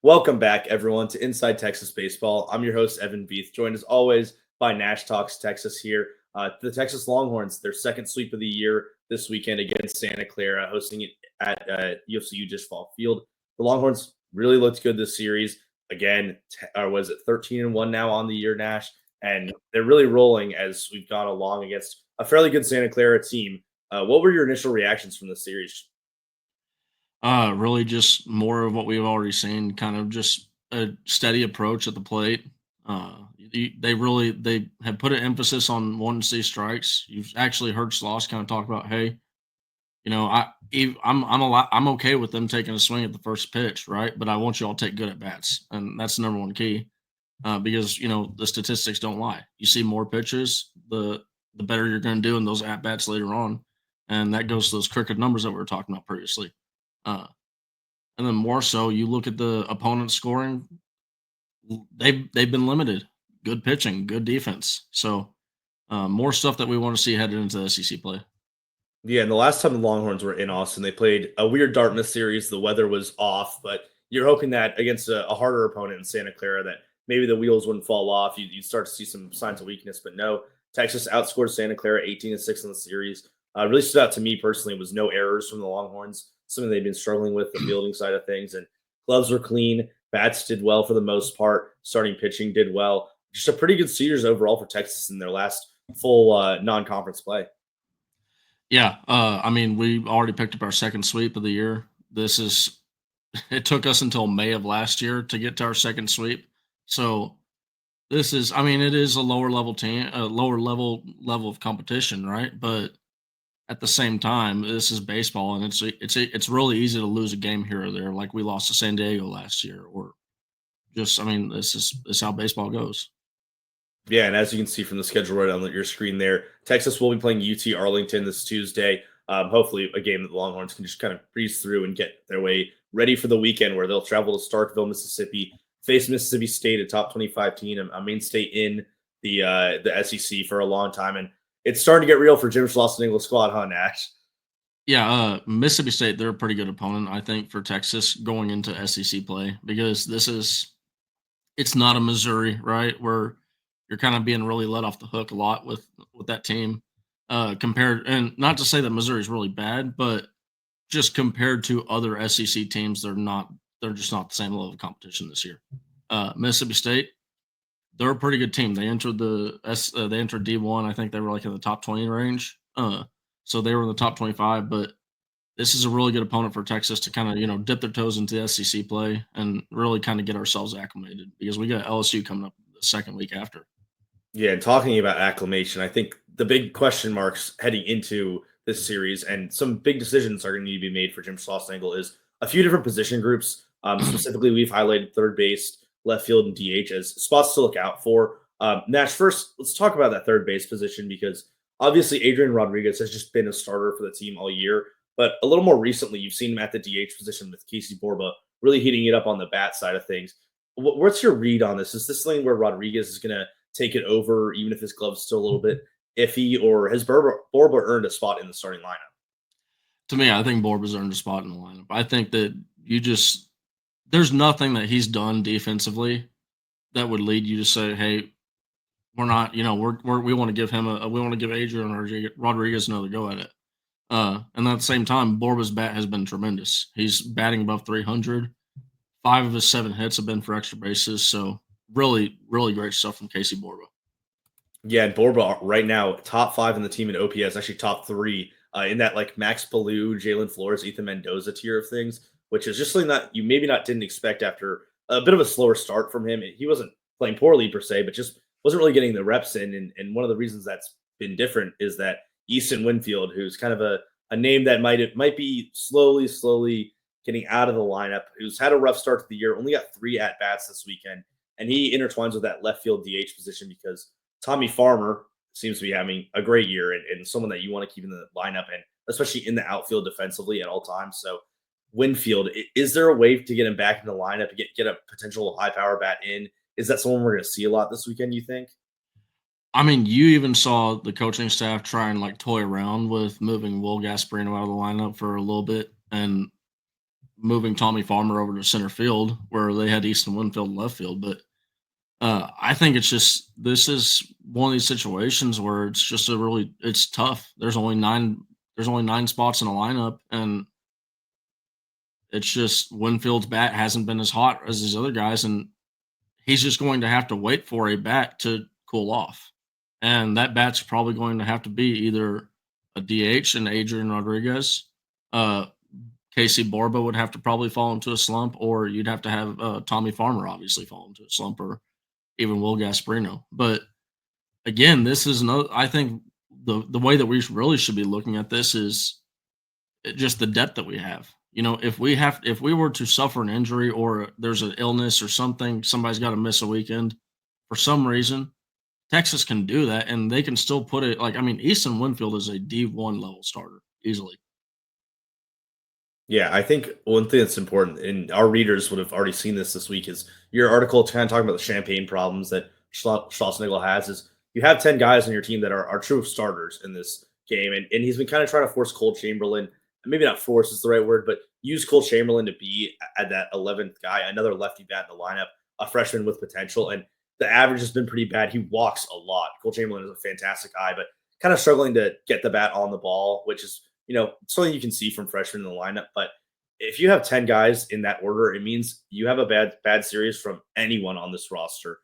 Welcome back, everyone, to Inside Texas Baseball. I'm your host, Evan Beeth, joined as always by Nash Talks Texas here. The Texas Longhorns, their second sweep of the year this weekend against Santa Clara, hosting it at UFCU Disch Fall Field. The Longhorns really looked good this series. Again, was it 13-1 now on the year, Nash? And they're really rolling as we've gone along against a fairly good Santa Clara team. What were your initial reactions from the series? Really just more of what we've already seen, kind of just a steady approach at the plate. They have put an emphasis on wanting to see strikes. You've actually heard Sloss kind of talk about, hey, I'm okay with them taking a swing at the first pitch, right? But I want you all to take good at bats, and that's the number one key because the statistics don't lie. You see more pitches, the better you're going to do in those at bats later on, and that goes to those crooked numbers that we were talking about previously. Uh, and then more so, you look at the opponent's scoring, they've been limited. Good pitching, good defense. So more stuff that we want to see headed into the SEC play. Yeah, and the last time the Longhorns were in Austin, they played a weird Dartmouth series. The weather was off, but you're hoping that against a harder opponent in Santa Clara that maybe the wheels wouldn't fall off. You'd start to see some signs of weakness, but no. Texas outscored Santa Clara 18-6 in the series. Really stood out to me personally was no errors from the Longhorns, something they've been struggling with the fielding side of things. And gloves were clean. Bats did well for the most part. Starting pitching did well. Just a pretty good series overall for Texas in their last full non-conference play. Yeah, I mean, we already picked up our second sweep of the year. It took us until May of last year to get to our second sweep. So I mean, it is a lower level team, a lower level of competition, right? But at the same time, this is baseball, and it's really easy to lose a game here or there, like we lost to San Diego last year, or just I mean, this is how baseball goes. Yeah, and as you can see from the schedule right on your screen there, Texas will be playing UT Arlington this Tuesday. Hopefully, a game that the Longhorns can just kind of breeze through and get their way ready for the weekend, where they'll travel to Starkville, Mississippi, face Mississippi State, a top 25 team, a mainstay in the SEC for a long time, and it's starting to get real for Jim Schloss and English squad, huh, Nash? Yeah, Mississippi State, they're a pretty good opponent, I think, for Texas going into SEC play because it's not a Missouri, right? Where you're kind of being really let off the hook a lot with that team. Compared, and not to say that Missouri is really bad, but just compared to other SEC teams, they're just not the same level of competition this year. Mississippi State, they're a pretty good team. They entered D1. I think they were like in the top 20 range. So they were in the top 25, but this is a really good opponent for Texas to kind of, dip their toes into the SEC play and really kind of get ourselves acclimated because we got LSU coming up the second week after. Yeah, and talking about acclimation, I think the big question marks heading into this series and some big decisions are going to need to be made for Jim Schlossangle is a few different position groups. Specifically, we've highlighted third base, left field, and DH as spots to look out for. Nash, first, let's talk about that third base position because obviously Adrian Rodriguez has just been a starter for the team all year. But a little more recently, you've seen him at the DH position with Casey Borba really heating it up on the bat side of things. What's your read on this? Is this something where Rodriguez is going to take it over, even if his glove's still a little bit iffy, or has Borba earned a spot in the starting lineup? To me, I think Borba's earned a spot in the lineup. I think that there's nothing that he's done defensively that would lead you to say, hey, we're not, we want to give we want to give Adrian Rodriguez another go at it. And at the same time, Borba's bat has been tremendous. He's batting above 300. 5 of his 7 hits have been for extra bases. So really, really great stuff from Casey Borba. Yeah, and Borba right now, top 5 in the team in OPS, actually top 3 in that like Max Ballou, Jalen Flores, Ethan Mendoza tier of things, which is just something that you maybe not didn't expect after a bit of a slower start from him. He wasn't playing poorly per se, but just wasn't really getting the reps in. And one of the reasons that's been different is that Easton Winfield, who's kind of a name that might be slowly getting out of the lineup, who's had a rough start to the year, only got 3 at bats this weekend, and he intertwines with that left field DH position because Tommy Farmer seems to be having a great year and someone that you want to keep in the lineup and especially in the outfield defensively at all times. So Winfield, is there a way to get him back in the lineup to get a potential high power bat in? Is that someone we're going to see a lot this weekend, you think? I mean, you even saw the coaching staff try and like toy around with moving Will Gasparino out of the lineup for a little bit. And moving Tommy Farmer over to center field where they had Easton Winfield in left field. But I think this is one of these situations where it's just it's tough. There's only 9 spots in a lineup, and it's just Winfield's bat hasn't been as hot as these other guys, and he's just going to have to wait for a bat to cool off. And that bat's probably going to have to be either a DH and Adrian Rodriguez. Casey Borba would have to probably fall into a slump, or you'd have to have Tommy Farmer obviously fall into a slump, or even Will Gasparino. But again, this is no. I think the way that we really should be looking at this is just the depth that we have. If we were to suffer an injury or there's an illness or something, somebody's got to miss a weekend for some reason, Texas can do that, and they can still put it Easton Winfield is a D1 level starter easily. Yeah, I think one thing that's important, and our readers would have already seen this week, is your article kind of talking about the champagne problems that Schlossnagel has. Is you have 10 guys on your team that are true starters in this game, and he's been kind of trying to force Cole Chamberlain. Maybe not force is the right word, but use Cole Chamberlain to be at that 11th guy, another lefty bat in the lineup, a freshman with potential. And the average has been pretty bad. He walks a lot. Cole Chamberlain is a fantastic eye, but kind of struggling to get the bat on the ball, which is something you can see from freshmen in the lineup. But if you have 10 guys in that order, it means you have a bad series from anyone on this roster.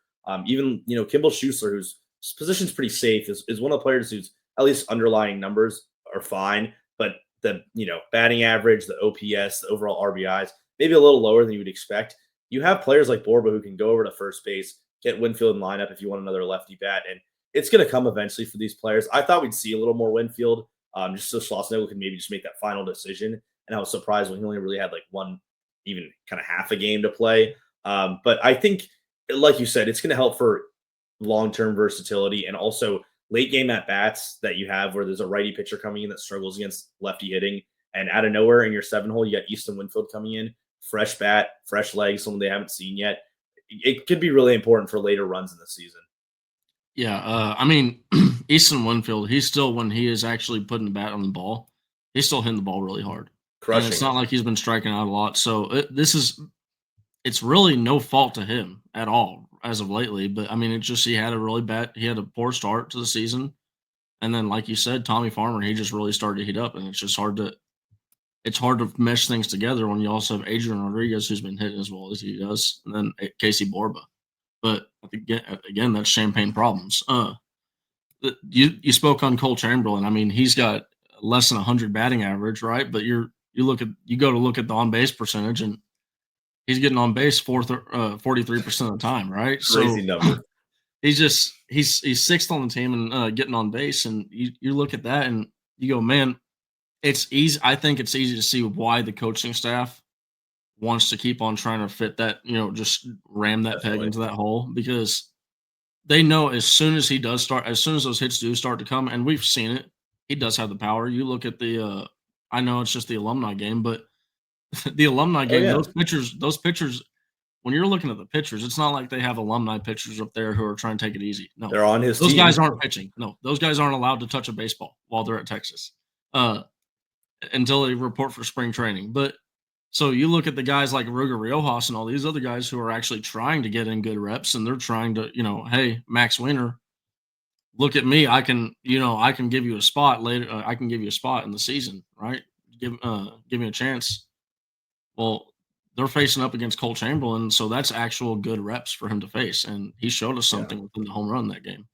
Even Kimball Schuessler, whose position's pretty safe, is one of the players whose at least underlying numbers are fine, but the batting average, the OPS, the overall RBIs, maybe a little lower than you would expect. You have players like Borba who can go over to first base, get Winfield in lineup if you want another lefty bat, and it's going to come eventually for these players. I thought we'd see a little more Winfield, just so Schlossnagel can maybe just make that final decision. And I was surprised when he only really had like one, even kind of half a game to play. But I think, like you said, it's going to help for long-term versatility and also late game at bats that you have where there's a righty pitcher coming in that struggles against lefty hitting. And out of nowhere in your 7-hole, you got Easton Winfield coming in, fresh bat, fresh legs, someone they haven't seen yet. It could be really important for later runs in the season. Yeah, Easton Winfield, he's still, when he is actually putting the bat on the ball, he's still hitting the ball really hard. Crushing. And it's not like he's been striking out a lot. So it's really no fault to him at all as of lately. But it's just he had a poor start to the season. And then, like you said, Tommy Farmer, he just really started to heat up, and it's just hard to mesh things together when you also have Adrian Rodriguez, who's been hitting as well as he does, and then Casey Borba. But again, that's champagne problems. You spoke on Cole Chamberlain. He's got less than 100 batting average, right? But you go to look at the on base percentage, and he's getting on base 43% of the time, right? Crazy number. He's sixth on the team and getting on base, and you look at that and you go, man, it's easy. I think it's easy to see why the coaching staff wants to keep on trying to fit that, just ram that peg into that hole, because they know as soon as those hits do start to come, and we've seen it, he does have the power. You look at I know it's just the alumni game, but the alumni game, those pitchers, when you're looking at the pitchers, it's not like they have alumni pitchers up there who are trying to take it easy. No, they're on his those team. guys aren't pitching. No, those guys aren't allowed to touch a baseball while they're at Texas until they report for spring training. But so you look at the guys like Ruger Riojas and all these other guys who are actually trying to get in good reps, and they're trying to, hey, Max Weiner, look at me. I can give you a spot later. I can give you a spot in the season, right? Give me a chance. Well, they're facing up against Cole Chamberlain, so that's actual good reps for him to face, and he showed us something within the home run that game.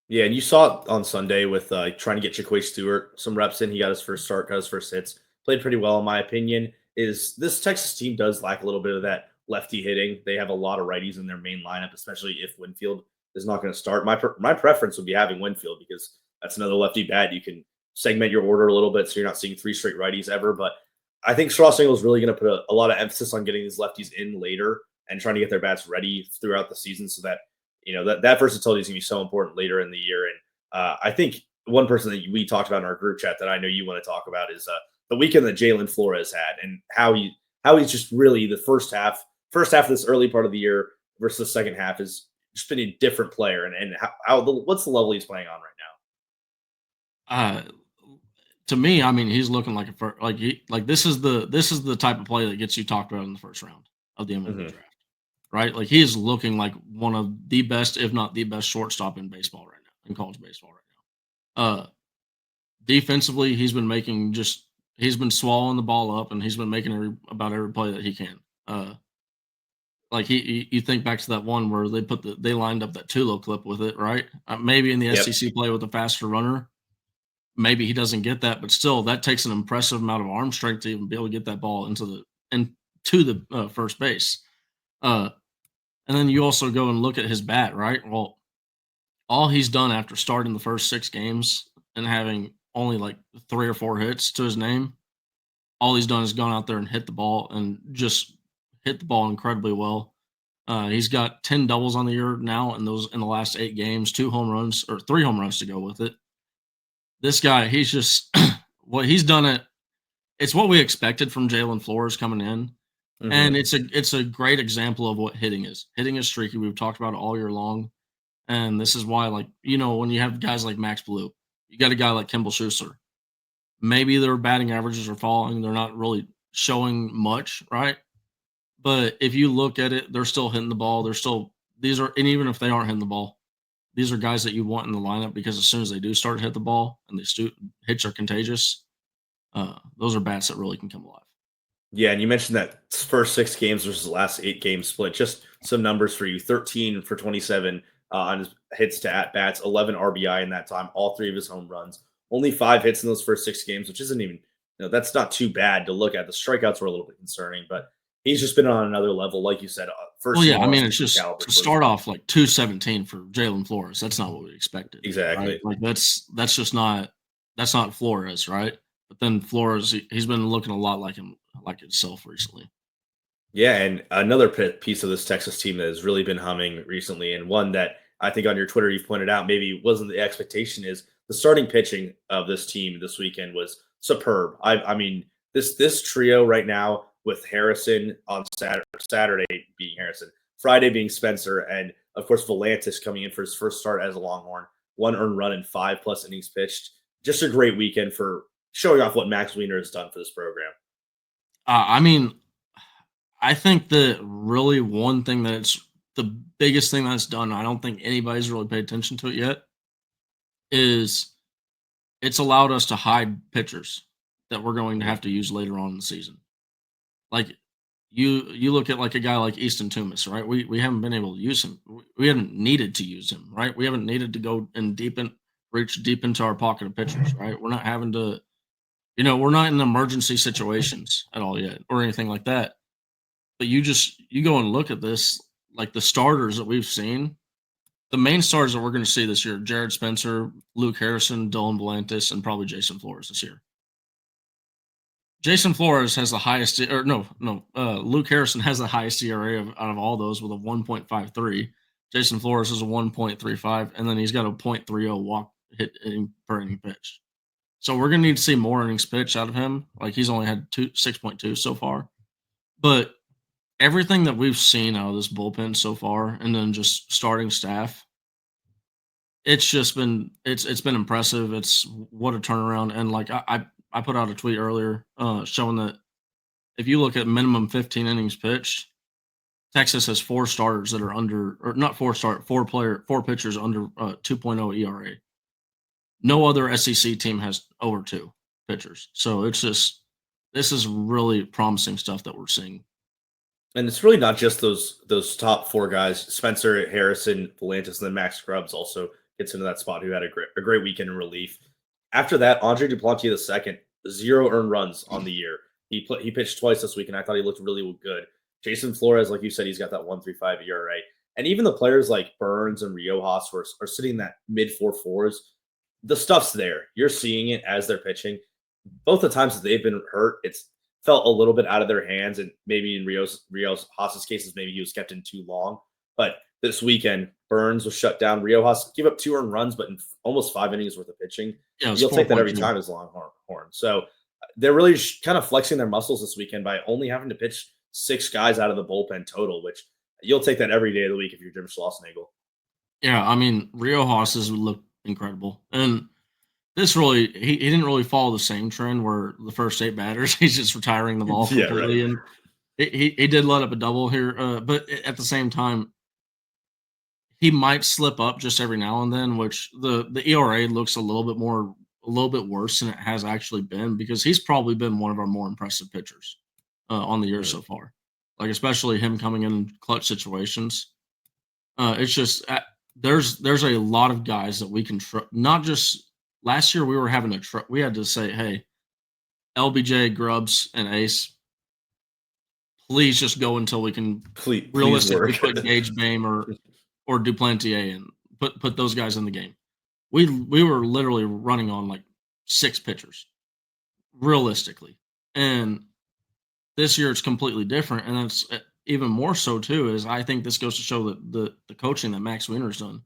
Yeah, and you saw it on Sunday with trying to get Jaquay Stewart some reps in. He got his first start, got his first hits, played pretty well in my opinion. Is this Texas team does lack a little bit of that lefty hitting. They have a lot of righties in their main lineup, especially if Winfield is not going to start. My preference would be having Winfield because that's another lefty bat. You can segment your order a little bit so you're not seeing 3 straight righties ever. But I think Schlossnagel is really going to put a lot of emphasis on getting these lefties in later and trying to get their bats ready throughout the season so that that versatility is going to be so important later in the year. And I think one person that we talked about in our group chat that I know you want to talk about is the weekend that Jalen Flores had and how he's just really the first half of this early part of the year versus the second half is just been a different player. And what's the level he's playing on right now? to me, I mean, he's looking like this is the type of play that gets you talked about in the first round of the MLB Mhm. draft, right? Like he is looking like one of the best, if not the best, shortstop in baseball right now, in college baseball right now. Defensively, he's been swallowing the ball up, and he's been making about every play that he can. Like you think back to that one where they lined up that Tulo clip with it, right? Maybe in the Yep. SEC play with a faster runner, maybe he doesn't get that, but still, that takes an impressive amount of arm strength to even be able to get that ball into the first base. Uh, and then you also go and look at his bat, right? Well, all he's done after starting the first 6 games and having only like 3 or 4 hits to his name, all he's done is gone out there and hit the ball and just hit the ball incredibly well. He's got 10 doubles on the year now in the last 8 games, 2 home runs or 3 home runs to go with it. This guy, he's just what he's done it's what we expected from Jalen Flores coming in. And Mhm. it's a great example of what hitting is. Hitting is streaky. We've talked about it all year long. And this is why, like, when you have guys like Max Blue, you got a guy like Kimball Schuster. Maybe their batting averages are falling. They're not really showing much, right? But if you look at it, they're still hitting the ball. And even if they aren't hitting the ball, these are guys that you want in the lineup because as soon as they do start to hit the ball and hits are contagious, those are bats that really can come alive. Yeah, and you mentioned that first 6 games versus the last 8 games split. Just some numbers for you: 13 for 27 on his hits to at bats, 11 RBI in that time, all 3 of his home runs. Only 5 hits in those first 6 games, which isn't even that's not too bad to look at. The strikeouts were a little bit concerning, but he's just been on another level, like you said, Well, first yeah, team I All mean, it's Season just caliber to start closer. off like 217 for Jalen Flores. That's not what we expected, right? Exactly. Like that's not Flores, right? But then Flores, he's been looking a lot like himself recently. Yeah, and another piece of this Texas team that has really been humming recently, and one that I think on your Twitter you've pointed out maybe wasn't the expectation, is the starting pitching of this team this weekend was superb. I mean this trio right now with Harrison on Saturday being Harrison, Friday being Spencer, and of course Volantis coming in for his first start as a Longhorn, 1 earned run in 5+ innings pitched. Just a great weekend for showing off what Max Wiener has done for this program. I mean, I think that really one thing that's the biggest thing that's done, I don't think anybody's really paid attention to it yet, is it's allowed us to hide pitchers that we're going to Mhm. have to use later on in the season. Like you look at like a guy like Easton Tumas, right? We haven't been able to use him. We haven't needed to use him, right? We haven't needed to go and reach deep into our pocket of pitchers, right? We're not having to, we're not in emergency situations at all yet or anything like that. But you go and look at this, like the starters that we've seen, the main stars that we're going to see this year: Jared Spencer, Luke Harrison, Dylan Volantis, and probably Jason Flores this year. Jason Flores has the highest, or no, Luke Harrison has the highest ERA out of all those with a 1.53. Jason Flores is a 1.35, and then he's got a .30 walk hit per inning pitched. So we're gonna need to see more innings pitched out of him. Like he's only had 6.2 so far, but everything that we've seen out of this bullpen so far, and then just starting staff, it's been impressive. It's what a turnaround. And like I put out a tweet earlier showing that if you look at minimum 15 innings pitched, Texas has 4 starters that are under, or not 4 pitchers under 2.0 ERA. No other SEC team has over 2 pitchers. So this is really promising stuff that we're seeing. And it's really not just those top 4 guys. Spencer, Harrison, Volantis, and then Max Scrubs also gets into that spot, who had a great weekend in relief. After that, Andre Duplantier the second, 0 earned runs on the year. He pitched twice this week, and I thought he looked really good. Jason Flores, like you said, he's got that 1.35 ERA. And even the players like Burns and Riojas are sitting in that mid 4.4s. The stuff's there. You're seeing it as they're pitching. Both the times that they've been hurt, it's felt a little bit out of their hands, and maybe in Rios Haas's cases, maybe he was kept in too long. But this weekend, Burns was shut down. Rio Haas gave up 2 earned runs, but in almost 5 innings worth of pitching. Yeah, it was You'll take that every 4.2. time as Longhorn. So they're really kind of flexing their muscles this weekend by only having to pitch 6 guys out of the bullpen total, which you'll take that every day of the week if you're Jim Schlossnagle. Yeah, I mean, Rio Haas has looked incredible. And this really he didn't really follow the same trend where the first 8 batters, he's just retiring the ball Yeah, right. completely, and he did let up a double here, but at the same time, he might slip up just every now and then, which the ERA looks a little bit worse than it has actually been because he's probably been one of our more impressive pitchers on the year Mhm. so far. Like especially him coming in clutch situations. It's just there's a lot of guys that we can not just last year we were having we had to say, hey, LBJ, Grubbs, and Ace, please just go until we can Please realistically work. put Gage Bame or Duplantier in, put those guys in the game. We were literally running on like 6 pitchers, realistically. And this year it's completely different, and that's even more so too. Is I think this goes to show that the coaching that Max Wiener's done.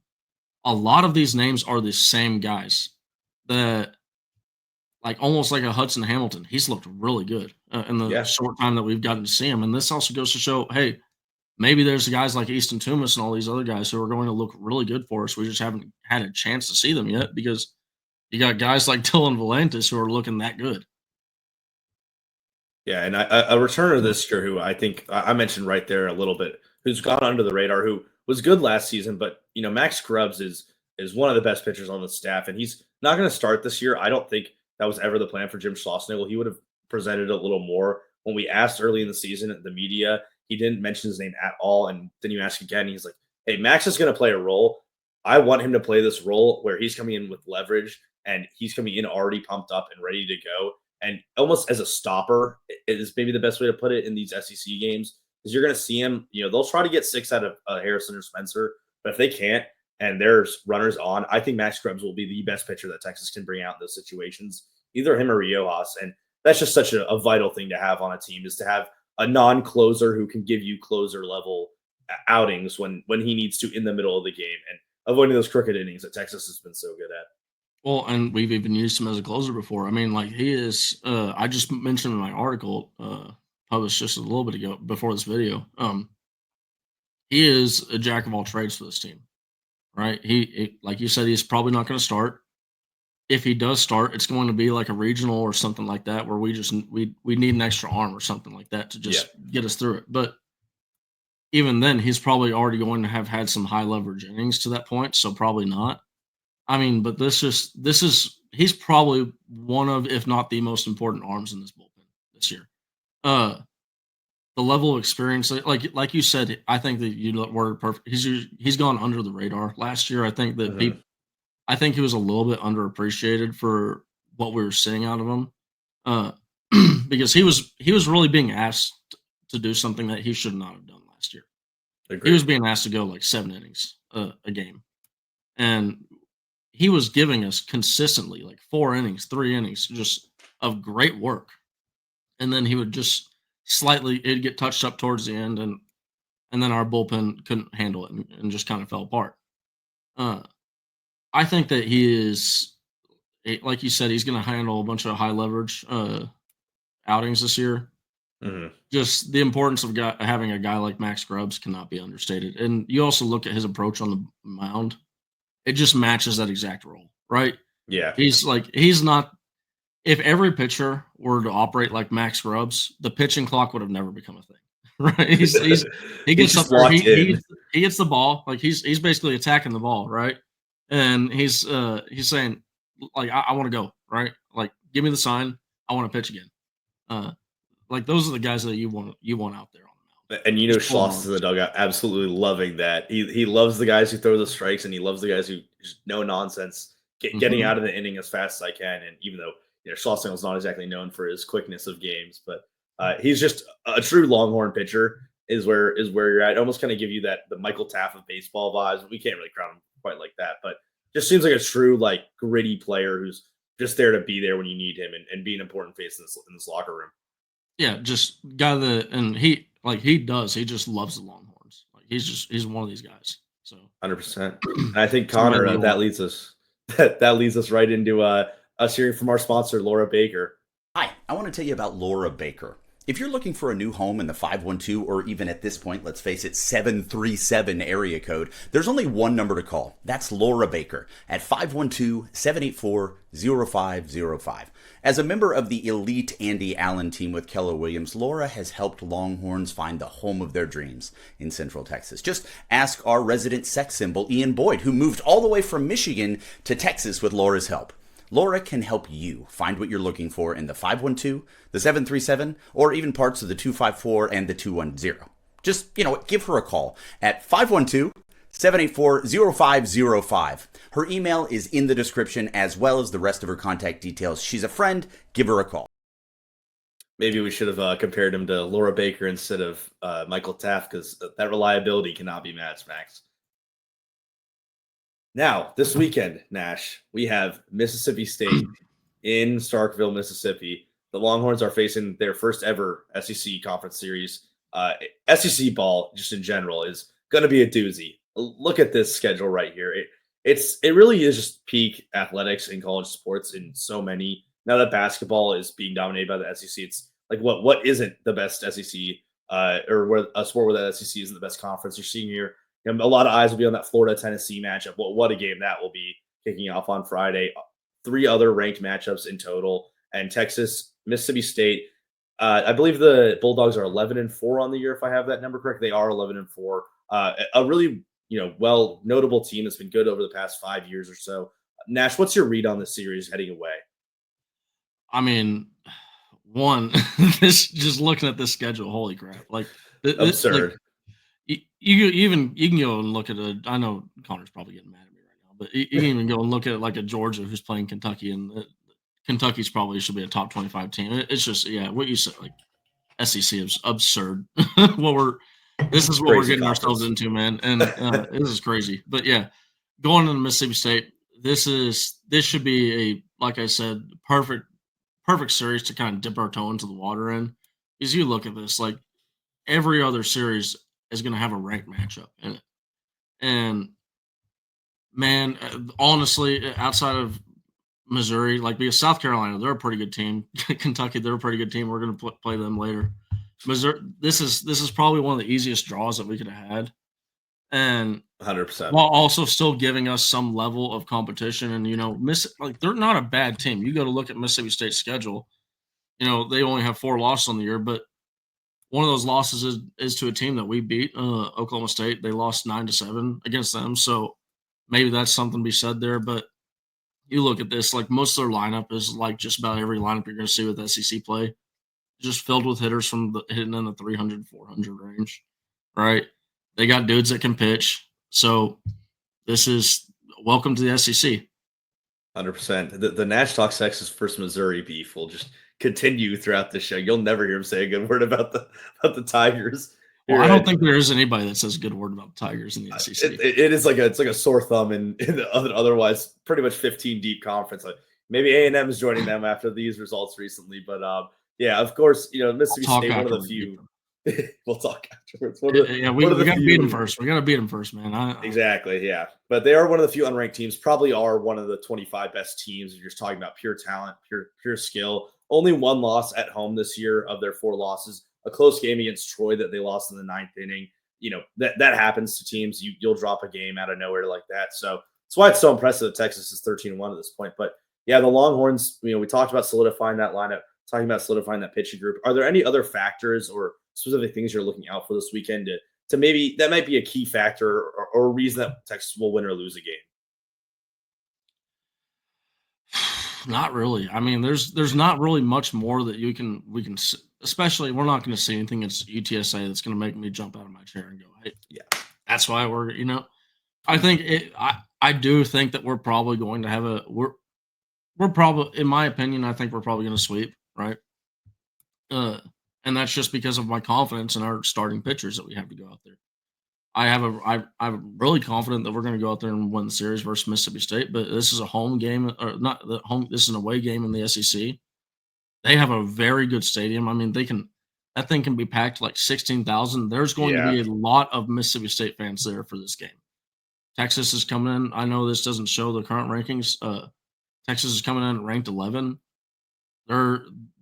A lot of these names are the same guys that like almost like a Hudson Hamilton. He's looked really good in the Yeah. short time that we've gotten to see him, and this also goes to show, hey, maybe there's guys like Easton Tumas and all these other guys who are going to look really good for us. We just haven't had a chance to see them yet because you got guys like Dylan Valentis who are looking that good. Yeah, and a returner this year who I think I mentioned right there a little bit, who's gone under the radar, who was good last season, but Max Grubbs is one of the best pitchers on the staff, and he's not going to start this year. I don't think that was ever the plan for Jim Schlossnagle. He would have presented a little more when we asked early in the season at the media. He didn't mention his name at all, and then you ask again, he's like, "Hey, Max is going to play a role. I want him to play this role where he's coming in with leverage and he's coming in already pumped up and ready to go." And almost as a stopper is maybe the best way to put it in these SEC games is you're going to see him. They'll try to get 6 out of Harrison or Spencer, but if they can't and there's runners on, I think Max Krebs will be the best pitcher that Texas can bring out in those situations, either him or Riojas. And that's just such a vital thing to have on a team is to have a non-closer who can give you closer level outings when he needs to in the middle of the game and avoiding those crooked innings that Texas has been so good at. Well, and we've even used him as a closer before. I mean, like he is. I just mentioned in my article published just a little bit ago before this video. He is a jack of all trades for this team, right? Like you said, he's probably not going to start. If he does start, it's going to be like a regional or something like that, where we need an extra arm or something like that to just get us through it. But even then, he's probably already going to have had some high leverage innings to that point, so probably not. I mean, but he's probably one of, if not the most important arms in this bullpen this year. The level of experience, like you said, I think that you word perfect. He's gone under the radar last year. I think that I think he was a little bit underappreciated for what we were seeing out of him, uh, because he was really being asked to do something that he should not have done last year. Agreed. He was being asked to go like 7 innings a game, and he was giving us consistently like 4 innings, 3 innings, just of great work, and then he would just it'd get touched up towards the end, and then our bullpen couldn't handle it and just kind of fell apart. I think that he is, like you said, he's going to handle a bunch of high leverage outings this year. Mm-hmm. Just the importance of having a guy like Max Grubbs cannot be understated. And you also look at his approach on the mound; it just matches that exact role, right? Yeah, he's not. If every pitcher were to operate like Max Grubbs, the pitching clock would have never become a thing, right? He gets up there, he gets the ball, like he's basically attacking the ball, right? And he's saying, like, I want to go, right? Like, give me the sign, I want to pitch again. Like those are the guys that you want out there on the mound. And Schloss is in the dugout, absolutely loving that. He loves the guys who throw the strikes, and he loves the guys who just no nonsense, getting out of the inning as fast as I can. And even though Schlossnagle's not exactly known for his quickness of games, but he's just a true Longhorn pitcher. Is where you're at. Almost kind of give you the Michael Taft of baseball vibes. We can't really crown him quite like that, but just seems like a true like gritty player who's just there to be there when you need him and be an important face in this locker room. Yeah, just guy and he just loves the Longhorns. Like he's one of these guys. So 100%. And I think Connor, that leads us right into us hearing from our sponsor, Laura Baker. Hi, I want to tell you about Laura Baker. If you're looking for a new home in the 512 or even at this point, let's face it, 737 area code, there's only one number to call. That's Laura Baker at 512-784-0505. As a member of the elite Andy Allen team with Keller Williams, Laura has helped Longhorns find the home of their dreams in Central Texas. Just ask our resident sex symbol, Ian Boyd, who moved all the way from Michigan to Texas with Laura's help. Laura can help you find what you're looking for in the 512, the 737, or even parts of the 254 and the 210. Just, give her a call at 512-784-0505. Her email is in the description as well as the rest of her contact details. She's a friend. Give her a call. Maybe we should have compared him to Laura Baker instead of Michael Taft, because that reliability cannot be matched, Max. Now, this weekend, Nash, we have Mississippi State in Starkville, Mississippi. The Longhorns are facing their first ever SEC conference series. SEC ball, just in general, is going to be a doozy. Look at this schedule right here. It really is just peak athletics in college sports in so many. Now that basketball is being dominated by the SEC, it's like what isn't the best SEC or where a sport where the SEC isn't the best conference. You're seeing here. A lot of eyes will be on that Florida-Tennessee matchup. What a game that will be, kicking off on Friday. 3 other ranked matchups in total. And Texas, Mississippi State. I believe the Bulldogs are 11-4 on the year, if I have that number correct. They are 11-4. A really notable team that's been good over the past 5 years or so. Nash, what's your read on this series heading away? I mean, one, just looking at this schedule, holy crap! Like absurd. Like, you can go and look at I know Connor's probably getting mad at me right now, but you can even go and look at like a Georgia who's playing Kentucky, and Kentucky's probably should be a top 25 team. It's just what you said, like SEC is absurd. This is what we're getting ourselves into, man, and this is crazy. But yeah, going into Mississippi State, this should be a, like I said, perfect series to kind of dip our toe into the water in. Because you look at this, like every other series is going to have a ranked matchup in it. And man, honestly, outside of Missouri, like because South Carolina, they're a pretty good team. Kentucky, they're a pretty good team. We're going to play them later. Missouri, this is probably one of the easiest draws that we could have had. And 100%. While also still giving us some level of competition. And, they're not a bad team. You go to look at Mississippi State's schedule, they only have 4 losses on the year, but one of those losses is to a team that we beat, Oklahoma State. They lost 9-7 against them. So maybe that's something to be said there. But you look at this, like most of their lineup is like just about every lineup you're going to see with SEC play, just filled with hitters hitting in the 300, 400 range, right? They got dudes that can pitch. So this is welcome to the SEC. 100%. The Nash Talks Texas versus Missouri beef will just continue throughout the show. You'll never hear him say a good word about the Tigers. Well, I don't think there is anybody that says a good word about the Tigers in the SEC. It is like a sore thumb in the otherwise pretty much 15 deep conference. Like maybe A&M is joining them after these results recently, but yeah, of course, Mississippi State, one of the few. We'll talk afterwards. We got to beat them first. We got to beat them first, man. Exactly, yeah. But they are one of the few unranked teams. Probably are one of the 25 best teams. If you're just talking about pure talent, pure skill. Only 1 loss at home this year of their 4 losses. A close game against Troy that they lost in the 9th inning. That happens to teams. You'll drop a game out of nowhere like that. So that's why it's so impressive that Texas is 13-1 at this point. But yeah, the Longhorns. We talked about solidifying that lineup. Talking about solidifying that pitching group. Are there any other factors or specific things you're looking out for this weekend to maybe that might be a key factor or a reason that Texas will win or lose a game? Not really. I mean, there's not really much more that we can, especially we're not going to see anything that's UTSA that's going to make me jump out of my chair and go, hey, yeah, that's why I think I do think that we're probably going to have we're probably, in my opinion, I think we're probably going to sweep, right? And that's just because of my confidence in our starting pitchers that we have to go out there. I'm really confident that we're going to go out there and win the series versus Mississippi State, but this is a home game, or not the home. This is an away game in the SEC. They have a very good stadium. I mean, that thing can be packed like 16,000. There's going to be a lot of Mississippi State fans there for this game. Texas is coming in. I know this doesn't show the current rankings. Texas is coming in ranked 11.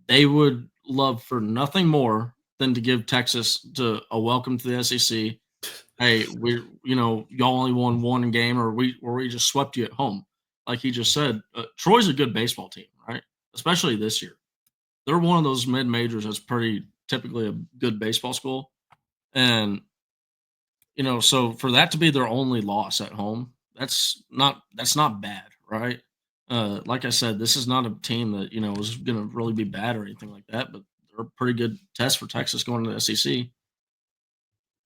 They would love for nothing more than to give Texas a welcome to the SEC. Hey, y'all only won one game, or we just swept you at home. Like he just said, Troy's a good baseball team, right? Especially this year. They're one of those mid majors that's pretty typically a good baseball school, and so for that to be their only loss at home, that's not bad, right? Like I said, this is not a team that is going to really be bad or anything like that, but they're a pretty good test for Texas going to the SEC.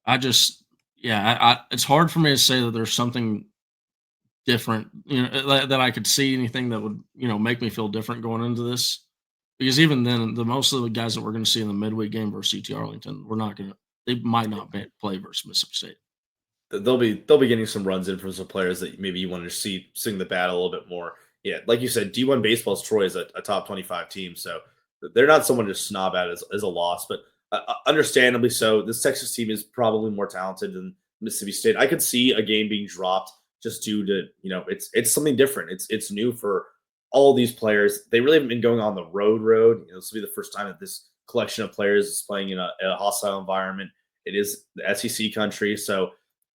I just, yeah, it's hard for me to say that there's something different, that I could see anything that would make me feel different going into this. Because even then, the most of the guys that we're going to see in the midweek game versus CT Arlington, they might not play versus Mississippi State. They'll be getting some runs in from some players that maybe you want to see sing the bat a little bit more. Yeah, like you said, D1 baseball's Troy is a top 25 team, so they're not someone to snobs at as a loss, but understandably so. This Texas team is probably more talented than Mississippi State. I could see a game being dropped just due to it's something different. It's new for all these players. They really haven't been going on the road. This will be the first time that this collection of players is playing in a hostile environment. It is the SEC country, so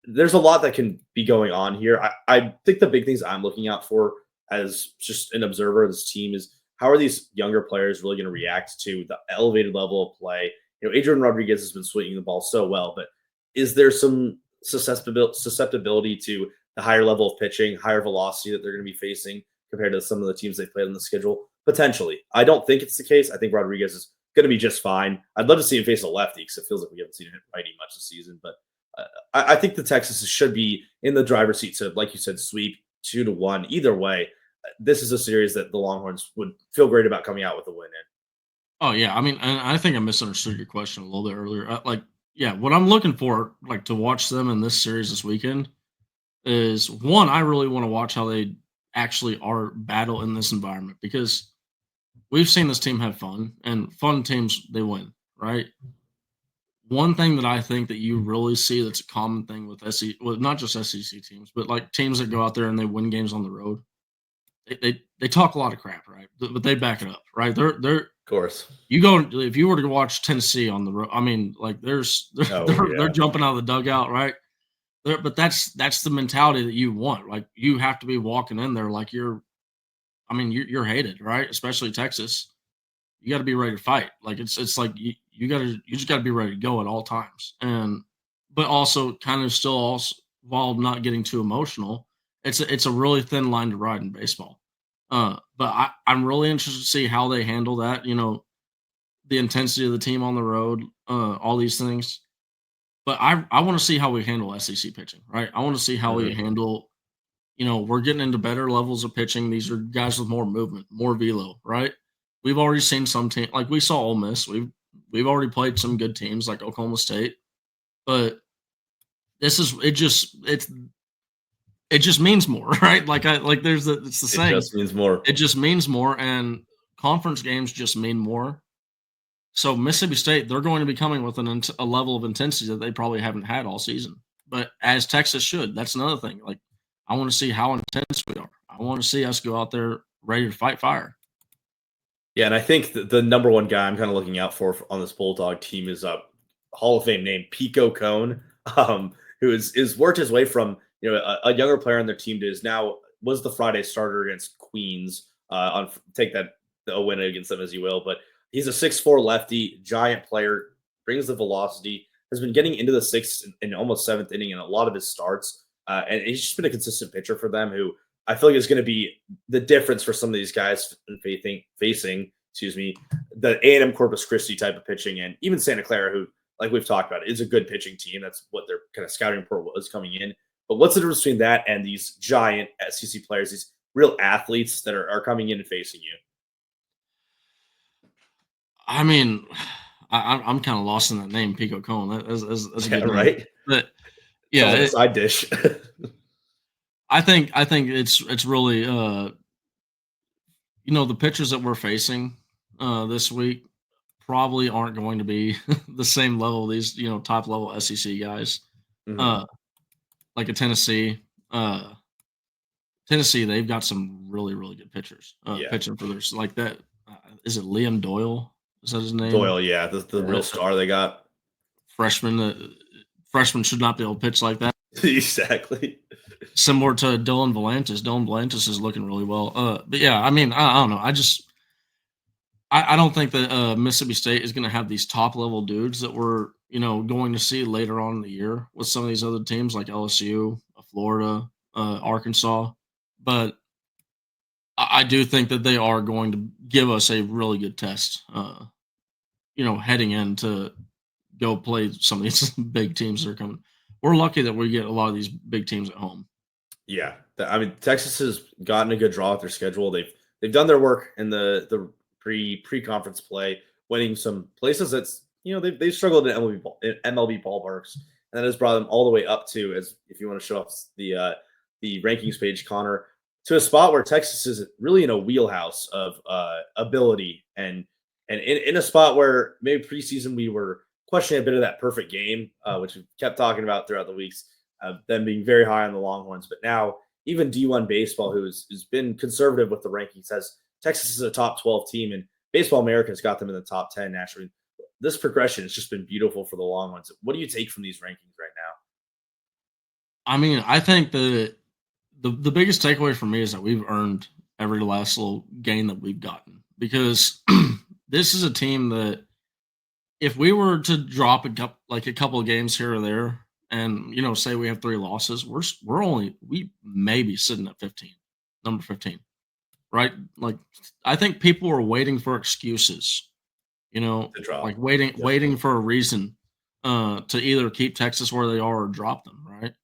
there's a lot that can be going on here. I think the big things I'm looking out for as just an observer of this team is how are these younger players really going to react to the elevated level of play? Adrian Rodriguez has been swinging the ball so well, but is there some susceptibility to the higher level of pitching, higher velocity that they're going to be facing compared to some of the teams they've played on the schedule? Potentially. I don't think it's the case. I think Rodriguez is going to be just fine. I'd love to see him face a lefty because it feels like we haven't seen him hit righty much this season, but I think the Texas should be in the driver's seat to, like you said, sweep 2-1. Either way, this is a series that the Longhorns would feel great about coming out with a win in. Oh yeah, I mean, and I think I misunderstood your question a little bit earlier. What I'm looking for, to watch them in this series this weekend, is one, I really want to watch how they actually are battle in this environment because we've seen this team have fun, and fun teams they win, right? One thing that I think that you really see that's a common thing with not just SEC teams, but teams that go out there and they win games on the road, they talk a lot of crap, right? But they back it up, right? They're of course. If you were to watch Tennessee on the road, I mean, they're jumping out of the dugout, right? But that's the mentality that you want. You have to be walking in there like you're you're hated, right? Especially Texas. You got to be ready to fight. It's like you just got to be ready to go at all times. But also kind of still also, while not getting too emotional, it's a really thin line to ride in baseball. But I'm really interested to see how they handle that. The intensity of the team on the road, all these things. But I want to see how we handle SEC pitching, right? I want to see how we handle. We're getting into better levels of pitching. These are guys with more movement, more velo, right? We've already seen some team, like we saw Ole Miss. We've already played some good teams like Oklahoma State, but it just means more, right? It's the same. It just means more. It just means more, and conference games just mean more. So Mississippi State, they're going to be coming with a level of intensity that they probably haven't had all season, but as Texas should. That's another thing. I want to see how intense we are. I want to see us go out there ready to fight fire. Yeah, and I think the number one guy I'm kind of looking out for on this Bulldog team is a Hall of Fame name, Pico Cone, who is worked his way from a younger player on their team to was the Friday starter against Queens. Take that a win against them as you will, but he's a 6'4" lefty, giant player, brings the velocity, has been getting into the sixth and almost seventh inning in a lot of his starts, and he's just been a consistent pitcher for them who I feel like is going to be the difference for some of these guys facing the A&M Corpus Christi type of pitching, and even Santa Clara, who, like we've talked about, is a good pitching team. That's what their kind of scouting report was coming in. But what's the difference between that and these giant SEC players, these real athletes that are coming in and facing you? I mean, I'm kind of lost in that name, Pico Cone. That's a good name. Right? But yeah, it's a side dish. I think it's really the pitchers that we're facing this week probably aren't going to be the same level these top level SEC guys. Mm-hmm. Like a Tennessee, they've got some really really good pitchers pitching for their like that. Is it Liam Doyle? Is that his name? Doyle, yeah, the real star they got. Freshman. Freshman should not be able to pitch like that. Exactly. Similar to Dylan Volantis. Dylan Volantis is looking really well. But yeah, I mean, I don't know. I don't think that Mississippi State is going to have these top level dudes that we're going to see later on in the year with some of these other teams like LSU, Florida, Arkansas. But I do think that they are going to give us a really good test. Heading in to go play some of these big teams that are coming. We're lucky that we get a lot of these big teams at home. Yeah, I mean, Texas has gotten a good draw with their schedule. They've done their work in the pre-conference play, winning some places that's they've struggled in MLB ballparks, and that has brought them all the way up to, as if you want to show off the rankings page, Connor, to a spot where Texas is really in a wheelhouse of ability and in a spot where maybe preseason we were questioning a bit of that perfect game, which we kept talking about throughout the weeks, them being very high on the Longhorns. But now even D1 Baseball, who's been conservative with the rankings, says Texas is a top 12 team, and Baseball America has got them in the top 10 nationally. This progression has just been beautiful for the Longhorns. What do you take from these rankings right now? I mean, I think the biggest takeaway for me is that we've earned every last little gain that we've gotten, because this is a team that if we were to drop a couple of games here or there, and say we have 3 losses, we may be sitting at number 15, right? Like, I think people are waiting for excuses, like waiting for a reason to either keep Texas where they are or drop them, right?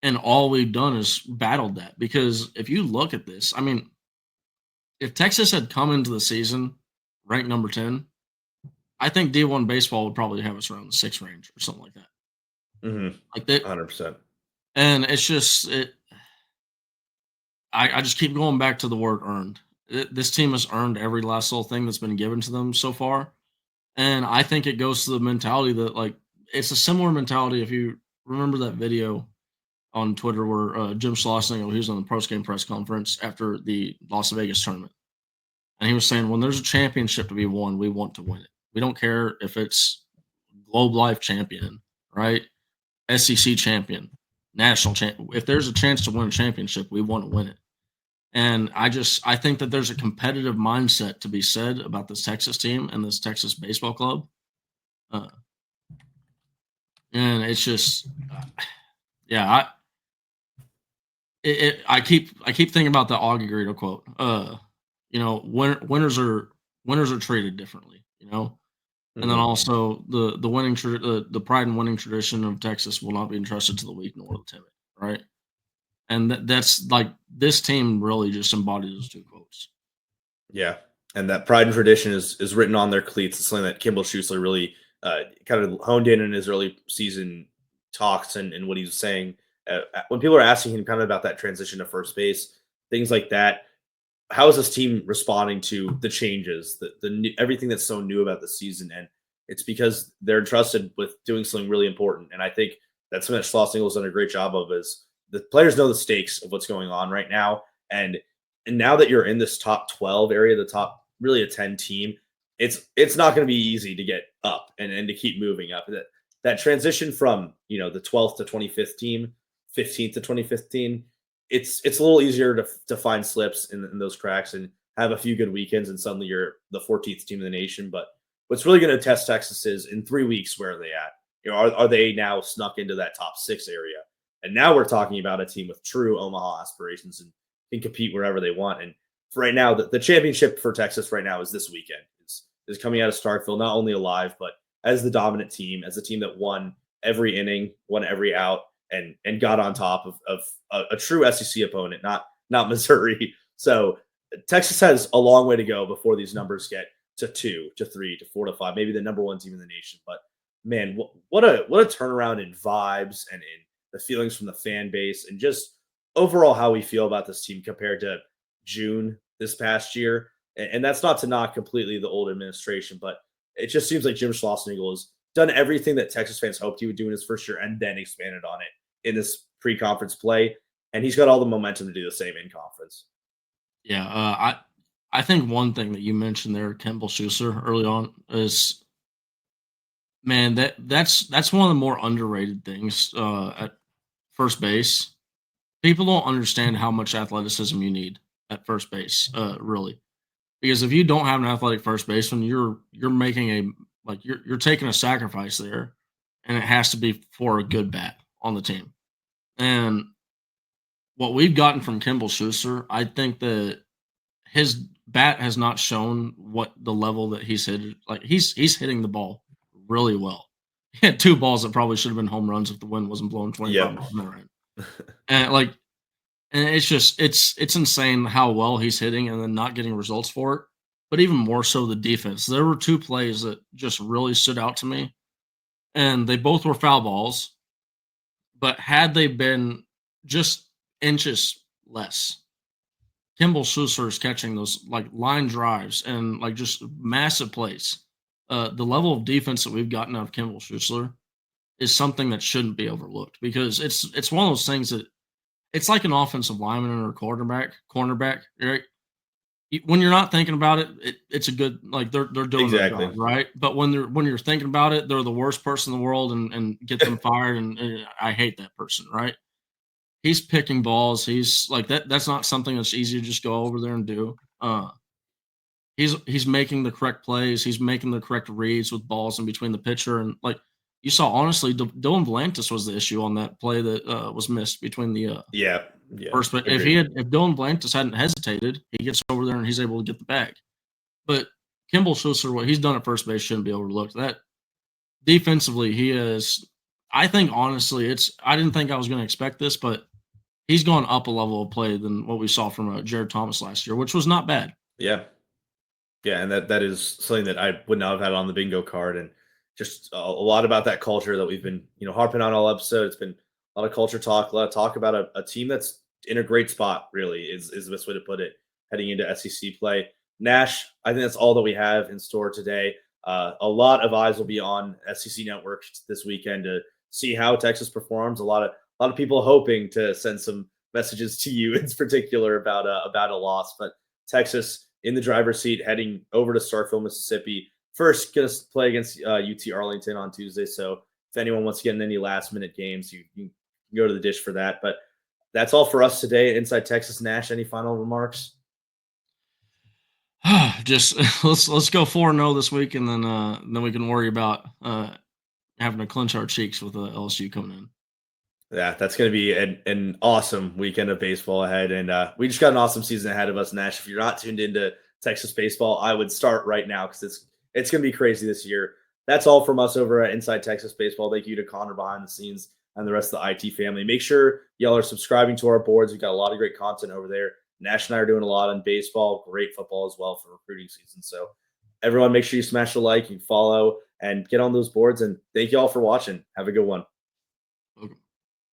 And all we've done is battled that, because if you look at this, I mean, if Texas had come into the season ranked number 10, I think D1 Baseball would probably have us around the 6 range or something like that. Mm-hmm. Like that, 100%. And it's just I just keep going back to the word earned. This team has earned every last little thing that's been given to them so far, and I think it goes to the mentality that, like, it's a similar mentality. If you remember that video on Twitter where Jim Schlossnagle, he was on the post-game press conference after the Las Vegas tournament, and he was saying, when there's a championship to be won, we want to win it. We don't care if it's Globe Life champion, right? SEC champion, national champion. If there's a chance to win a championship, we want to win it. And I think that there's a competitive mindset to be said about this Texas team and this Texas baseball club. And it's just, I keep thinking about the Augie Garrido quote. Winners are treated differently, and then also the winning the pride and winning tradition of Texas will not be entrusted to the weak nor the timid, right? And that's like, this team really just embodies those 2 quotes. Yeah, and that pride and tradition is written on their cleats. It's something that Kimball Schuessler really kind of honed in his early season talks and what he was saying. When people are asking him kind of about that transition to first base, things like that, how is this team responding to the changes, the everything that's so new about the season? And it's because they're entrusted with doing something really important. And I think that's something that Schlossnagle has done a great job of, is the players know the stakes of what's going on right now. And now that you're in this top 12 area, the top, really a 10 team, it's not going to be easy to get up and to keep moving up. That transition from, the 12th to 25th team, 15th to 2015, it's a little easier to find slips in those cracks and have a few good weekends, and suddenly you're the 14th team in the nation. But what's really going to test Texas is, in 3 weeks, where are they at? Are they now snuck into that top 6 area? And now we're talking about a team with true Omaha aspirations and can compete wherever they want. And for right now, the championship for Texas right now is this weekend. Is coming out of Starkville, not only alive, but as the dominant team, as a team that won every inning, won every out, and got on top of a true SEC opponent, not Missouri. So Texas has a long way to go before these numbers get to 2, to 3, to 4, to 5, maybe the number 1 team in the nation. But man, what a turnaround in vibes and in the feelings from the fan base, and just overall how we feel about this team compared to June this past year. And that's not to knock completely the old administration, but it just seems like Jim Schlossnagle has done everything that Texas fans hoped he would do in his first year, and then expanded on it in this pre-conference play. And he's got all the momentum to do the same in conference. Yeah, I think one thing that you mentioned there, Kimball Schuster, early on is, man, that's one of the more underrated things at first base. People don't understand how much athleticism you need at first base, really. Because if you don't have an athletic first baseman, you're making a you're taking a sacrifice there, and it has to be for a good bat on the team. And what we've gotten from Kimball Schuster, I think that his bat has not shown what the level that he's hit. Like he's hitting the ball really well. He had two balls that probably should have been home runs if the wind wasn't blowing 25 Yep. miles an hour in. And and it's just it's insane how well he's hitting and then not getting results for it. But even more so the defense. There were two plays that just really stood out to me, and they both were foul balls. But had they been just inches less, Kimball Schuster is catching those like line drives and like just massive plays. The level of defense that we've gotten out of Kimball Schuster is something that shouldn't be overlooked because it's one of those things that it's like an offensive lineman or cornerback, right? When you're not thinking about it, it's a good like they're doing their Exactly. job, right? But when you're thinking about it, they're the worst person in the world and get them fired, and I hate that person, right? He's picking balls. He's like that. That's not something that's easy to just go over there and do. He's making the correct plays. He's making the correct reads with balls in between the pitcher and like you saw. Honestly, Dylan Volantis was the issue on that play that was missed between the Yeah. Yeah. first. But if Dylan Volantis hadn't hesitated, he gets over there and he's able to get the bag. But Kimball Schuster, what he's done at first base shouldn't be overlooked. That defensively, he is. I think honestly, I didn't think I was going to expect this, but he's gone up a level of play than what we saw from Jared Thomas last year, which was not bad. Yeah. Yeah, and that is something that I would not have had on the bingo card, and just a lot about that culture that we've been harping on all episode. It's been a lot of culture talk, a lot of talk about a team that's in a great spot. Really, is the best way to put it. Heading into SEC play, Nash. I think that's all that we have in store today. A lot of eyes will be on SEC Network this weekend to see how Texas performs. A lot of people hoping to send some messages to you in particular about a loss, but Texas in the driver's seat, heading over to Starkville, Mississippi. First, going to play against UT Arlington on Tuesday. So if anyone wants to get in any last-minute games, you can go to the dish for that. But that's all for us today. Inside Texas, Nash, any final remarks? Just let's go 4-0 this week, and then we can worry about having to clench our cheeks with LSU coming in. Yeah, that's going to be an awesome weekend of baseball ahead. And we just got an awesome season ahead of us, Nash. If you're not tuned into Texas baseball, I would start right now because it's going to be crazy this year. That's all from us over at Inside Texas Baseball. Thank you to Connor behind the scenes and the rest of the IT family. Make sure y'all are subscribing to our boards. We've got a lot of great content over there. Nash and I are doing a lot on baseball, great football as well for recruiting season. So everyone, make sure you smash the like, you follow, and get on those boards. And thank you all for watching. Have a good one.